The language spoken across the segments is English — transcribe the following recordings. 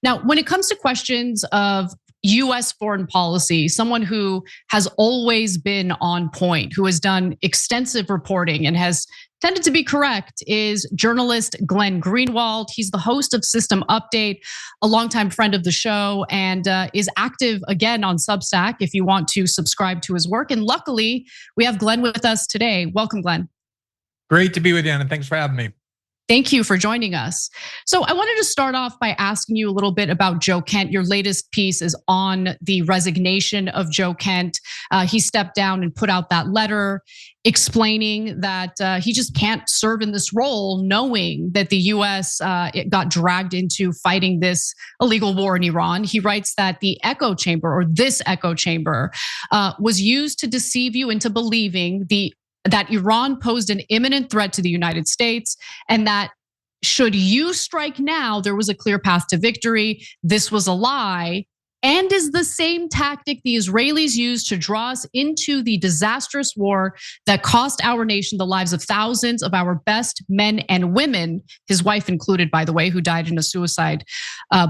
Now, when it comes to questions of US foreign policy, someone who has always been on point, who has done extensive reporting and has tended to be correct, is journalist Glenn Greenwald. He's the host of System Update, a longtime friend of the show, and is active again on Substack if you want to subscribe to his work. And luckily, we have Glenn with us today. Welcome, Glenn. Great to be with you, and thanks for having me. Thank you for joining us. So I wanted to start off by asking you a little bit about Joe Kent. Your latest piece is on the resignation of Joe Kent. He stepped down and put out that letter explaining that he just can't serve in this role, knowing that the US got dragged into fighting this illegal war in Iran. He writes that the echo chamber, or this echo chamber, was used to deceive you into believing that Iran posed an imminent threat to the United States, and that should you strike now, there was a clear path to victory. This was a lie, and is the same tactic the Israelis used to draw us into the disastrous war that cost our nation the lives of thousands of our best men and women, his wife included, by the way, who died in a suicide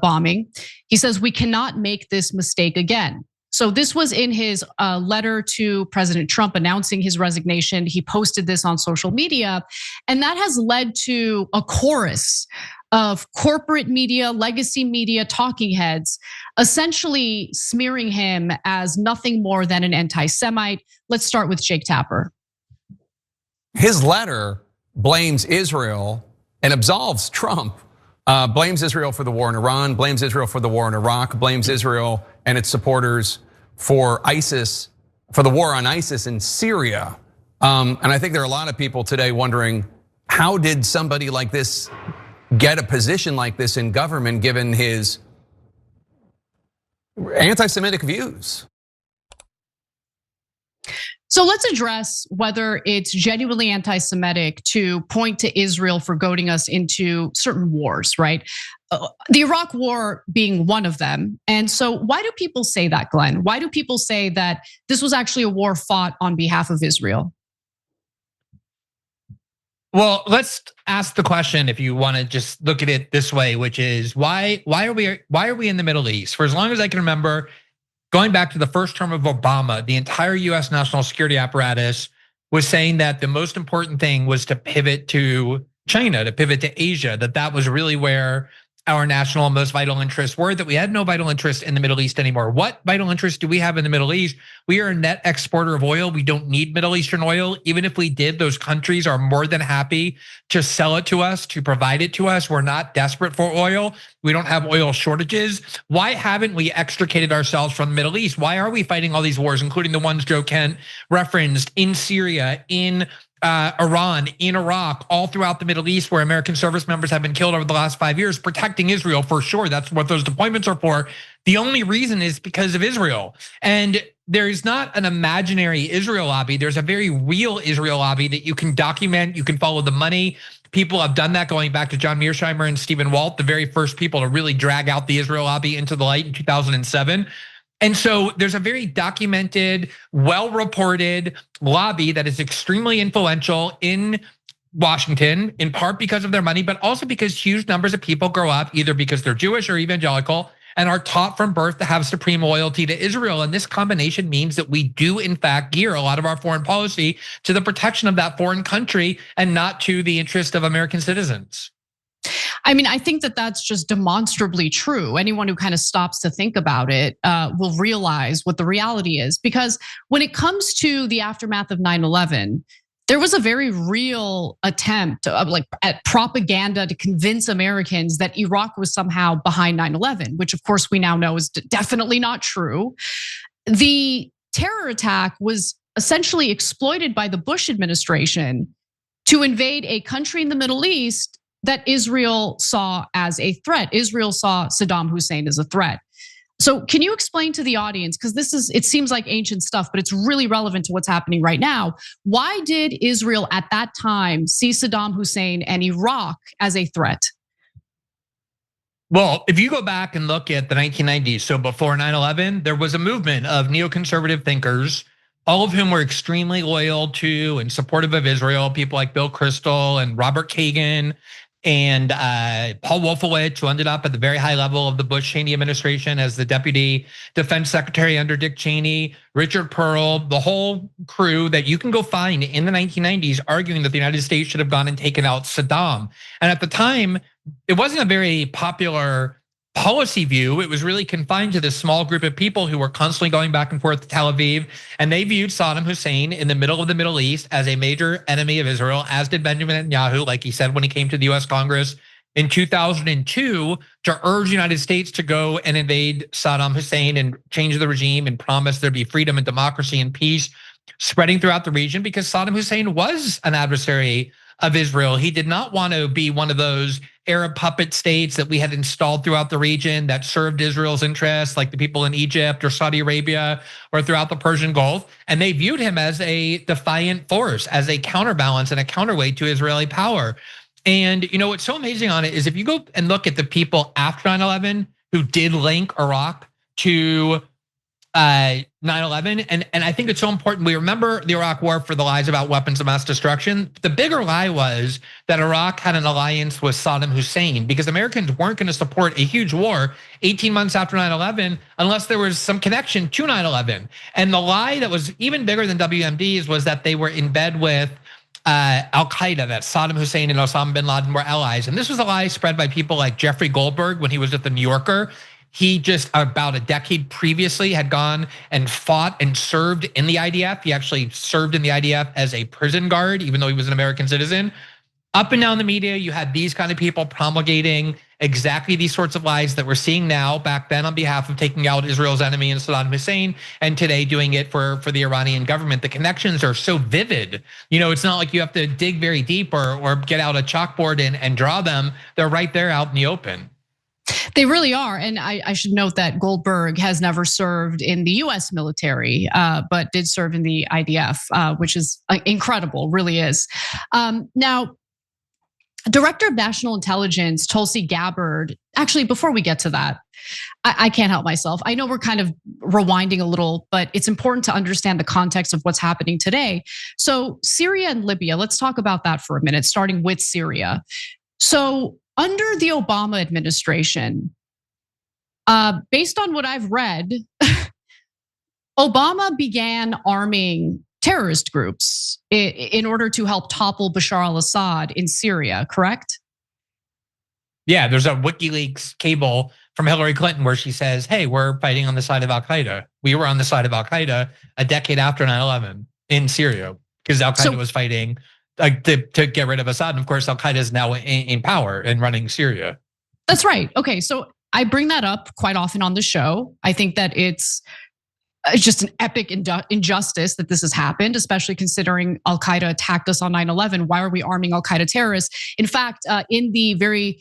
bombing. He says, we cannot make this mistake again. So this was in his letter to President Trump announcing his resignation. He posted this on social media, and that has led to a chorus of corporate media, legacy media, talking heads, essentially smearing him as nothing more than an anti-Semite. Let's start with Jake Tapper. His letter blames Israel and absolves Trump. Blames Israel for the war in Iran, blames Israel for the war in Iraq, blames Israel and its supporters for ISIS, for the war on ISIS in Syria. And I think there are a lot of people today wondering, how did somebody like this get a position like this in government given his anti-Semitic views? So let's address whether it's genuinely anti-Semitic to point to Israel for goading us into certain wars, right? The Iraq War being one of them. And so why do people say that, Glenn? Why do people say that this was actually a war fought on behalf of Israel? Well, let's ask the question, if you want to just look at it this way, which is why are we in the Middle East? For as long as I can remember, going back to the first term of Obama, the entire US national security apparatus was saying that the most important thing was to pivot to China, to pivot to Asia, that was really where our national and most vital interests were, that we had no vital interest in the Middle East anymore. What vital interest do we have in the Middle East? We are a net exporter of oil. We don't need Middle Eastern oil. Even if we did, those countries are more than happy to sell it to us, to provide it to us. We're not desperate for oil. We don't have oil shortages. Why haven't we extricated ourselves from the Middle East? Why are we fighting all these wars, including the ones Joe Kent referenced in Syria, in Iran, in Iraq, all throughout the Middle East, where American service members have been killed over the last 5 years, protecting Israel for sure. That's what those deployments are for. The only reason is because of Israel. And there's not an imaginary Israel lobby. There's a very real Israel lobby that you can document. You can follow the money. People have done that going back to John Mearsheimer and Stephen Walt, the very first people to really drag out the Israel lobby into the light in 2007. And so there's a very documented, well-reported lobby that is extremely influential in Washington, in part because of their money, but also because huge numbers of people grow up either because they're Jewish or evangelical and are taught from birth to have supreme loyalty to Israel. And this combination means that we do in fact gear a lot of our foreign policy to the protection of that foreign country and not to the interest of American citizens. I mean, I think that that's just demonstrably true. Anyone who kind of stops to think about it will realize what the reality is. Because when it comes to the aftermath of 9/11, there was a very real attempt at propaganda to convince Americans that Iraq was somehow behind 9/11, which of course we now know is definitely not true. The terror attack was essentially exploited by the Bush administration to invade a country in the Middle East that Israel saw as a threat. Israel saw Saddam Hussein as a threat. So can you explain to the audience, because it seems like ancient stuff, but it's really relevant to what's happening right now. Why did Israel at that time see Saddam Hussein and Iraq as a threat? Well, if you go back and look at the 1990s, so before 9/11, there was a movement of neoconservative thinkers, all of whom were extremely loyal to and supportive of Israel, people like Bill Kristol and Robert Kagan. and Paul Wolfowitz, who ended up at the very high level of the Bush-Cheney administration as the deputy defense secretary under Dick Cheney, Richard Pearl, the whole crew that you can go find in the 1990s arguing that the United States should have gone and taken out Saddam. And at the time, it wasn't a very popular policy view. It was really confined to this small group of people who were constantly going back and forth to Tel Aviv. And they viewed Saddam Hussein in the middle of the Middle East as a major enemy of Israel, as did Benjamin Netanyahu, like he said when he came to the US Congress in 2002 to urge the United States to go and invade Saddam Hussein and change the regime and promise there'd be freedom and democracy and peace spreading throughout the region, because Saddam Hussein was an adversary of Israel. He did not want to be one of those Arab puppet states that we had installed throughout the region that served Israel's interests, like the people in Egypt or Saudi Arabia or throughout the Persian Gulf. And they viewed him as a defiant force, as a counterbalance and a counterweight to Israeli power. And what's so amazing on it is if you go and look at the people after 9/11 who did link Iraq to 9/11, and I think it's so important. We remember the Iraq War for the lies about weapons of mass destruction. The bigger lie was that Iraq had an alliance with Saddam Hussein, because Americans weren't going to support a huge war 18 months after 9/11 unless there was some connection to 9/11. And the lie that was even bigger than WMDs was that they were in bed with Al-Qaeda, that Saddam Hussein and Osama bin Laden were allies. And this was a lie spread by people like Jeffrey Goldberg when he was at the New Yorker. He just about a decade previously had gone and fought and served in the IDF. He actually served in the IDF as a prison guard, even though he was an American citizen. Up and down the media, you had these kind of people promulgating exactly these sorts of lies that we're seeing now, back then on behalf of taking out Israel's enemy in Saddam Hussein, and today doing it for the Iranian government. The connections are so vivid. It's not like you have to dig very deep or get out a chalkboard and draw them. They're right there out in the open. They really are. And I should note that Goldberg has never served in the US military, but did serve in the IDF, which is incredible, really is. Now, Director of National Intelligence, Tulsi Gabbard, actually, before we get to that, I can't help myself. I know we're kind of rewinding a little, but it's important to understand the context of what's happening today. So Syria and Libya, let's talk about that for a minute, starting with Syria. So under the Obama administration, based on what I've read, Obama began arming terrorist groups in order to help topple Bashar al-Assad in Syria, correct? Yeah, there's a WikiLeaks cable from Hillary Clinton where she says, hey, we're fighting on the side of Al-Qaeda. We were on the side of Al-Qaeda a decade after 9/11 in Syria, because Al-Qaeda was fighting to get rid of Assad. And of course, Al-Qaeda is now in power and running Syria. That's right. Okay, so I bring that up quite often on the show. I think that it's just an epic injustice that this has happened, especially considering Al-Qaeda attacked us on 9/11. Why are we arming Al-Qaeda terrorists? In fact, in the very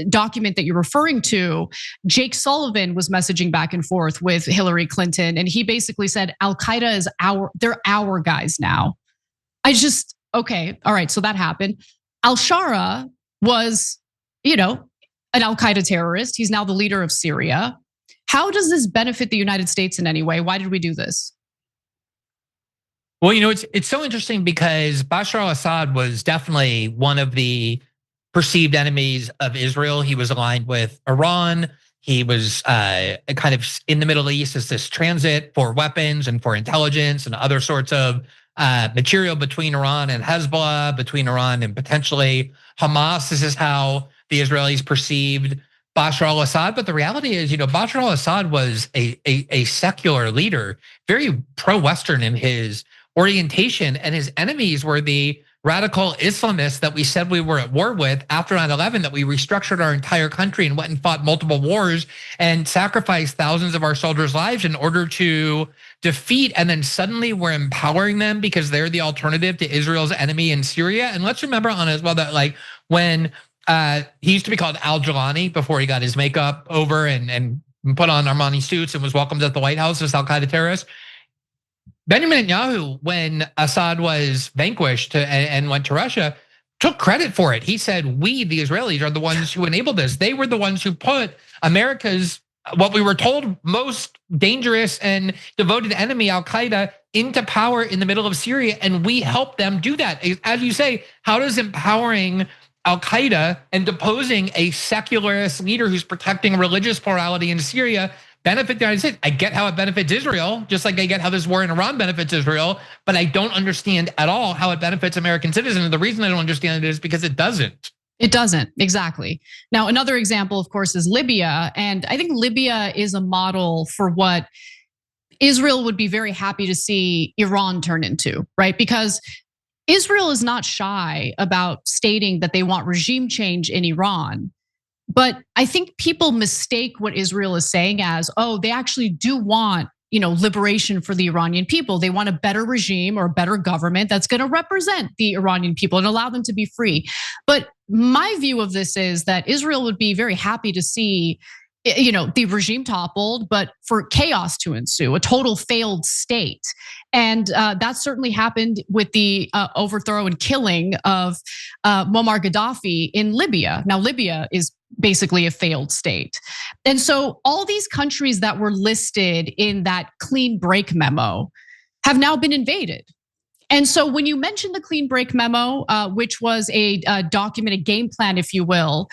document that you're referring to, Jake Sullivan was messaging back and forth with Hillary Clinton, and he basically said, Al-Qaeda is they're our guys now. Okay, all right, so that happened. Al-Shara was, an Al-Qaeda terrorist. He's now the leader of Syria. How does this benefit the United States in any way? Why did we do this? Well, it's so interesting because Bashar al-Assad was definitely one of the perceived enemies of Israel. He was aligned with Iran. He was kind of in the Middle East as this transit for weapons and for intelligence and other sorts of material between Iran and Hezbollah, between Iran and potentially Hamas. This is how the Israelis perceived Bashar al-Assad. But the reality is, Bashar al-Assad was a secular leader, very pro-Western in his orientation, and his enemies were the radical Islamists that we said we were at war with after 9/11, that we restructured our entire country and went and fought multiple wars and sacrificed thousands of our soldiers' lives in order to defeat. And then suddenly we're empowering them because they're the alternative to Israel's enemy in Syria. And let's remember on as well that when he used to be called Al-Jilani before he got his makeup over and put on Armani suits and was welcomed at the White House as Al-Qaeda terrorist. Benjamin Netanyahu, when Assad was vanquished and went to Russia, took credit for it. He said, we, the Israelis, are the ones who enabled this. They were the ones who put America's, what we were told, most dangerous and devoted enemy, Al-Qaeda, into power in the middle of Syria, and we helped them do that. As you say, how does empowering Al-Qaeda and deposing a secularist leader who's protecting religious plurality in Syria benefit the United States? I get how it benefits Israel, just like I get how this war in Iran benefits Israel, but I don't understand at all how it benefits American citizens. And the reason I don't understand it is because it doesn't. It doesn't, exactly. Now, another example, of course, is Libya. And I think Libya is a model for what Israel would be very happy to see Iran turn into, right? Because Israel is not shy about stating that they want regime change in Iran. But I think people mistake what Israel is saying as, oh, they actually do want, liberation for the Iranian people. They want a better regime or a better government that's going to represent the Iranian people and allow them to be free. But my view of this is that Israel would be very happy to see, the regime toppled, but for chaos to ensue, a total failed state. And that certainly happened with the overthrow and killing of Muammar Gaddafi in Libya. Now, Libya is basically a failed state. And so all these countries that were listed in that clean break memo have now been invaded. And so when you mention the clean break memo, which was a documented game plan, if you will,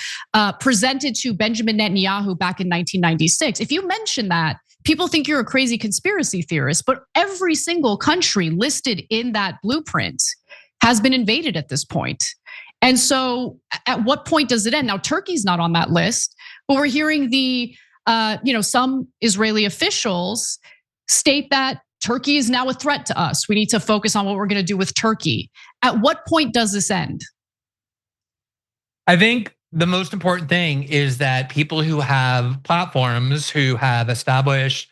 presented to Benjamin Netanyahu back in 1996, if you mention that, people think you're a crazy conspiracy theorist, but every single country listed in that blueprint has been invaded at this point. And so at what point does it end? Now, Turkey's not on that list, but we're hearing some Israeli officials state that Turkey is now a threat to us. We need to focus on what we're going to do with Turkey. At what point does this end? I think the most important thing is that people who have platforms, who have established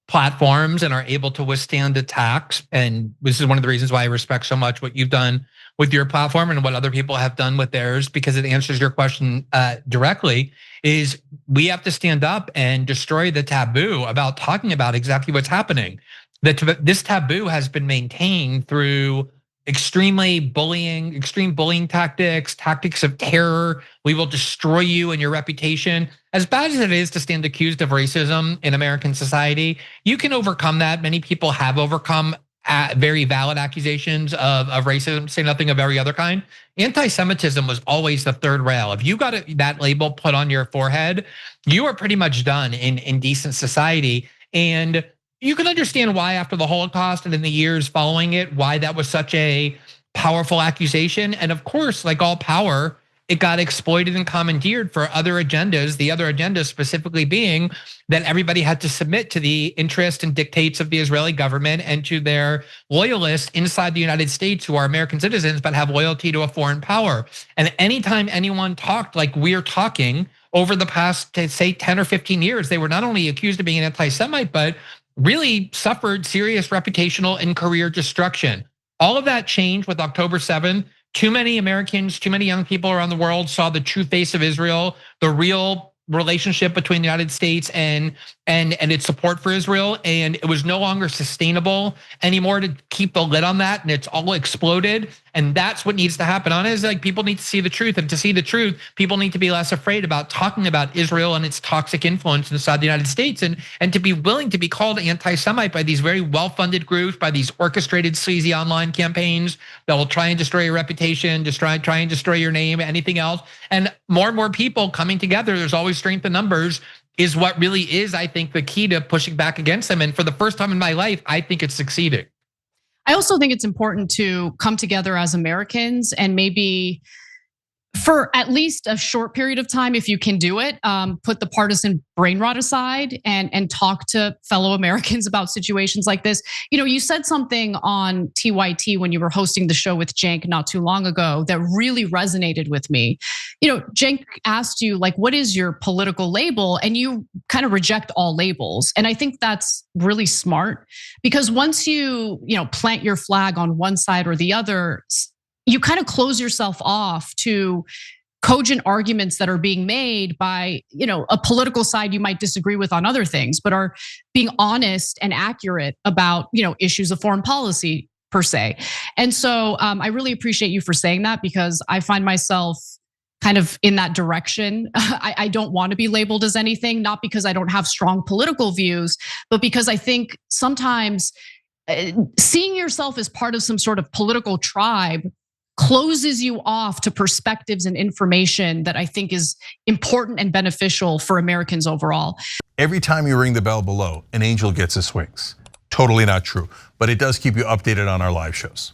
platforms and are able to withstand attacks, and this is one of the reasons why I respect so much what you've done with your platform and what other people have done with theirs, because it answers your question directly, is we have to stand up and destroy the taboo about talking about exactly what's happening. This taboo has been maintained through extreme bullying tactics of terror. We will destroy you and your reputation. As bad as it is to stand accused of racism in American society, you can overcome that. Many people have overcome very valid accusations of racism, say nothing of every other kind. Anti-Semitism was always the third rail. If you got that label put on your forehead, you are pretty much done in decent society. And you can understand why after the Holocaust and in the years following it, why that was such a powerful accusation. And of course, like all power, it got exploited and commandeered for other agendas, the other agenda specifically being that everybody had to submit to the interest and dictates of the Israeli government and to their loyalists inside the United States who are American citizens but have loyalty to a foreign power. And anytime anyone talked like we're talking over the past, say, 10 or 15 years, they were not only accused of being an anti-Semite, but really suffered serious reputational and career destruction. All of that changed with October 7th. Too many Americans, too many young people around the world saw the true face of Israel, the real relationship between the United States and its support for Israel, and it was no longer sustainable anymore to keep the lid on that, and it's all exploded. And that's what needs to happen on it, is like people need to see the truth, and to see the truth, people need to be less afraid about talking about Israel and its toxic influence inside the United States, and to be willing to be called anti-Semite by these very well-funded groups, by these orchestrated sleazy online campaigns that will try and destroy your reputation, just try and destroy your name, anything else. And more people coming together, there's always strength in numbers, is what really is, I think, the key to pushing back against them. And for the first time in my life, I think it's succeeding. I also think it's important to come together as Americans and maybe for at least a short period of time, if you can do it, put the partisan brain rot aside and talk to fellow Americans about situations like this. You said something on TYT when you were hosting the show with Cenk not too long ago that really resonated with me. Cenk asked you, like, what is your political label? And you kind of reject all labels. And I think that's really smart, because once you plant your flag on one side or the other, you kind of close yourself off to cogent arguments that are being made by, a political side you might disagree with on other things, but are being honest and accurate about, issues of foreign policy per se. And so I really appreciate you for saying that, because I find myself kind of in that direction. I don't want to be labeled as anything, not because I don't have strong political views, but because I think sometimes seeing yourself as part of some sort of political tribe closes you off to perspectives and information that I think is important and beneficial for Americans overall. Every time you ring the bell below, an angel gets his wings. Totally not true, but it does keep you updated on our live shows.